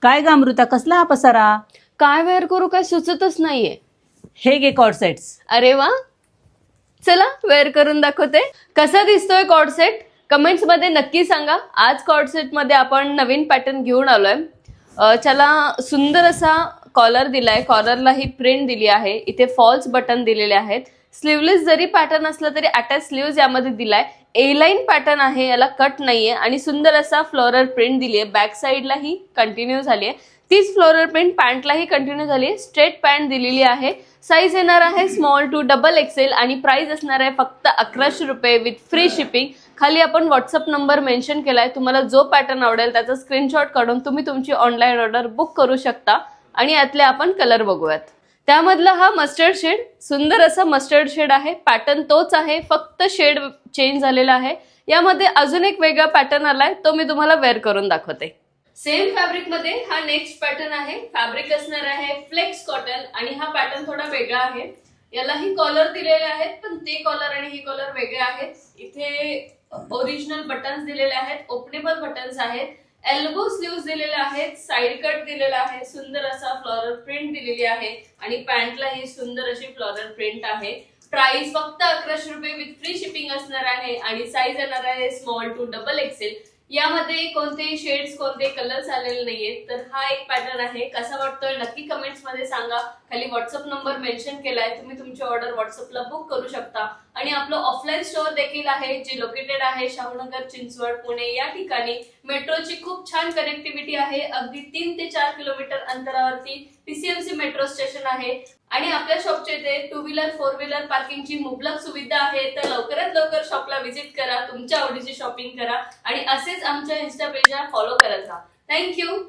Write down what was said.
काय ग अमृता, कसला हा पसारा? काय वेअर करू काय सुचतच नाहीये. हे घे कॉर्ड सेट्स. अरे वा, चला वेअर करून दाखवते. कसा दिसतोय कॉर्ड सेट कमेंट्स मध्ये नक्की सांगा. आज कॉर्ड सेट मध्ये आपण नवीन पॅटर्न घेऊन आलोय. त्याला सुंदर असा कॉलर दिलाय, कॉलरला ही प्रिंट दिली आहे. इथे फॉल्स बटन दिलेले आहेत. स्लीवलेस जरी पॅटर्न असला तरी अटॅच स्लीव्ज यामध्ये दिलाय. ए लाईन पॅटर्न आहे, याला कट नाहीये आणि सुंदर असा फ्लोरल प्रिंट दिली आहे. बॅक साईडला ही कंटिन्यू झाली आहे. तीच फ्लोरल प्रिंट पॅन्टलाही कंटिन्यू झाली आहे. स्ट्रेट पॅन्ट दिलेली आहे. साईज येणार आहे स्मॉल टू डबल एक्सेल आणि प्राइस असणार आहे फक्त 1100 रुपये विथ फ्री शिपिंग. खाली आपण व्हॉट्सअप नंबर मेन्शन केलाय. तुम्हाला जो पॅटर्न आवडेल त्याचा स्क्रीनशॉट काढून तुम्ही तुमची ऑनलाईन ऑर्डर बुक करू शकता. आणि यातले आपण कलर बघूयात. त्यामधला हा मस्टर्ड शेड, सुंदर असा मस्टर्ड शेड आहे. पॅटर्न तोच आहे, फक्त शेड चेंज झालेला आहे. यामध्ये अजून एक वेगळा पॅटर्न आलाय, तो मी तुम्हाला वेअर करून दाखवते. सेम फॅब्रिक मध्ये हा नेक्स्ट पॅटर्न आहे. फॅब्रिक असणार आहे फ्लेक्स कॉटन आणि हा पॅटर्न थोडा वेगळा आहे. यालाही कॉलर दिलेले आहेत, पण ते कॉलर आणि हे कॉलर वेगळे आहेत. इथे ओरिजिनल बटन्स दिलेले आहेत, ओपनेबल बटन्स आहेत. एल्बो स्लीव्स दिलेले आहेत, साइड कट दिलेला आहे. सुंदर असा फ्लोरल प्रिंट दिलेली आहे आणि पॅन्टला ही सुंदर अशी फ्लोरल प्रिंट आहे. प्राइस फक्त 1100 रुपये विथ फ्री शिपिंग असणार आहे आणि साईज येणार आहे स्मॉल टू डबल एक्सेल. यामध्ये कोणतेही शेड्स, कोणते कलर्स आलेले नाहीयेत. तर हा एक पॅटर्न आहे. कसा वाटतोय नक्की कमेंट्स मध्ये सांगा. खाली व्हॉट्सअप नंबर मेन्शन केलाय, तुम्ही तुमची ऑर्डर व्हॉट्सअपला बुक करू शकता. आणि आपलं ऑफलाईन स्टोअर देखील आहे, जे लोकेटेड आहे शाहूनगर, चिंचवड, पुणे या ठिकाणी. मेट्रोची खूप छान कनेक्टिव्हिटी आहे. अगदी 3 ते 4 किलोमीटर अंतरावरती पीसीएमसी मेट्रो स्टेशन आहे. आणि आपल्या शॉपच्या इथे 2 व्हीलर 4 व्हीलर पार्किंगची मुबलक सुविधा आहे. तर लवकरात लवकर शॉपला व्हिजिट करा, तुमच्या आवडीची शॉपिंग करा आणि असेच आमच्या इन्स्टा पेजला फॉलो करत राहा. थँक्यू.